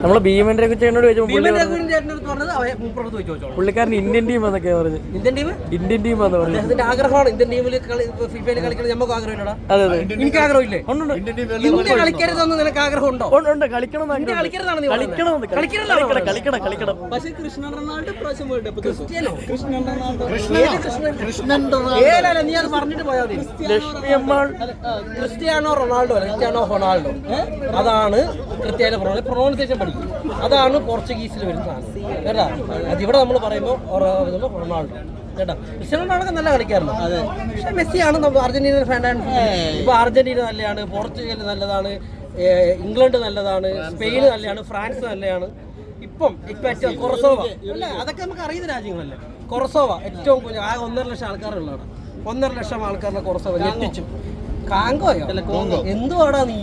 നമ്മളെ ഭീമന്റെ ചേട്ടനോട് പുള്ളിക്കാരൻ ഇന്ത്യൻ ടീം എന്നൊക്കെ പറഞ്ഞു. ഇന്ത്യൻ ടീം എന്ന് പറഞ്ഞു. ആഗ്രഹമാണ് ഇന്ത്യൻ ടീമിൽ ഫിഫയിൽ കളിക്കണം. നമുക്ക് ആഗ്രഹമില്ലടാ. അതെ അതെ, എനിക്ക് ആഗ്രഹമില്ലേ? ഇന്ത്യ കളിക്കരുതെന്ന് നിനക്ക് ആഗ്രഹമുണ്ടോ? ഉണ്ട്, കളിക്കണം. പക്ഷേ ക്രിസ്ത്യനോ റൊണാൾഡോ പ്രാവശ്യം വേൾഡ് കപ്പ് ക്രിസ്ത്യാനോ നീ അത് പറഞ്ഞിട്ട് പോയാൽ മതി. ക്രിസ്ത്യാനോ റൊണാൾഡോ അതാണ് കൃത്യമായ പ്രൊണൗൺസിയേഷൻ പഠിക്കും. അതാണ് പോർച്ചുഗീസിൽ വരുന്ന സാധനം കേട്ടാ. അതിവിടെ നമ്മൾ പറയുമ്പോൾ റൊണാൾഡോ കേട്ടാ. ക്രിസ്ത്യാനോ റൊണാൾഡോ നല്ല കളിക്കാറുണ്ട്. പക്ഷെ മെസ്സിയാണ് അർജന്റീന ഫാനാണ്. ഇപ്പൊ അർജന്റീന നല്ലതാണ്, പോർച്ചുഗൽ നല്ലതാണ്, ഇംഗ്ലണ്ട് നല്ലതാണ്, സ്പെയിൻ നല്ലതാണ്, ഫ്രാൻസ് നല്ലതാണ്. ഇപ്പം കൊറസോവ അല്ല, അതൊക്കെ നമുക്ക് അറിയുന്ന രാജ്യങ്ങളല്ലേ. കൊറസോവ ഏറ്റവും കുഞ്ഞ് 1.5 ലക്ഷം ആൾക്കാരുള്ളതാണ്. 1.5 ലക്ഷം ആൾക്കാരുടെ കൊറസോവ ഞെട്ടിച്ചു. കാങ്കോയോ എന്തുവാടാ നീ?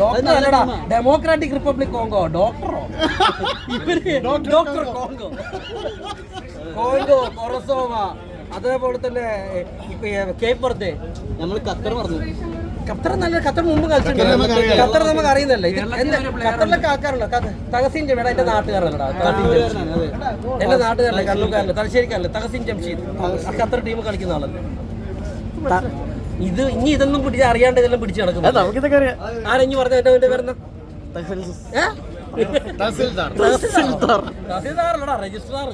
ഡോക്ടറല്ലടാ, ഡെമോക്രാറ്റിക് റിപ്പബ്ലിക് കോങ്കോ. ഡോക്ടറോ? ഡോക്ടർ കോങ്കോ, കൊറസോവ, അതേപോലെ തന്നെ കേപ്പ് വെർദെ. നമ്മൾ ഖത്തർ പറഞ്ഞു. ഖത്തർ മുമ്പ് കളിച്ചിട്ടുണ്ട്. ഖത്തർ നമുക്ക് അറിയുന്നല്ലേ. ഖത്തറിലൊക്കെ ആൾക്കാരുണ്ടോ? തഹസീൻ ജംഷീദ് എന്റെ നാട്ടുകാരനല്ലടാ. എന്റെ നാട്ടുകാരല്ലേ, കണ്ണൂർക്കാരല്ലേ, തലശ്ശേരിക്കാരല്ലേ, തഹസീൻ ജംഷീദ് ഖത്തർ ടീം കളിക്കുന്ന ആളല്ലേ. ഇനി ഇതൊന്നും അറിയാണ്ട് ഇതെല്ലാം പിടിച്ചു നടക്കും. നമുക്കിതൊക്കെ അറിയാം. ആരെഞ്ഞു പറഞ്ഞ എന്റെ പേരെന്നാ? തഹസിൽദാർ, രജിസ്ട്രാർ.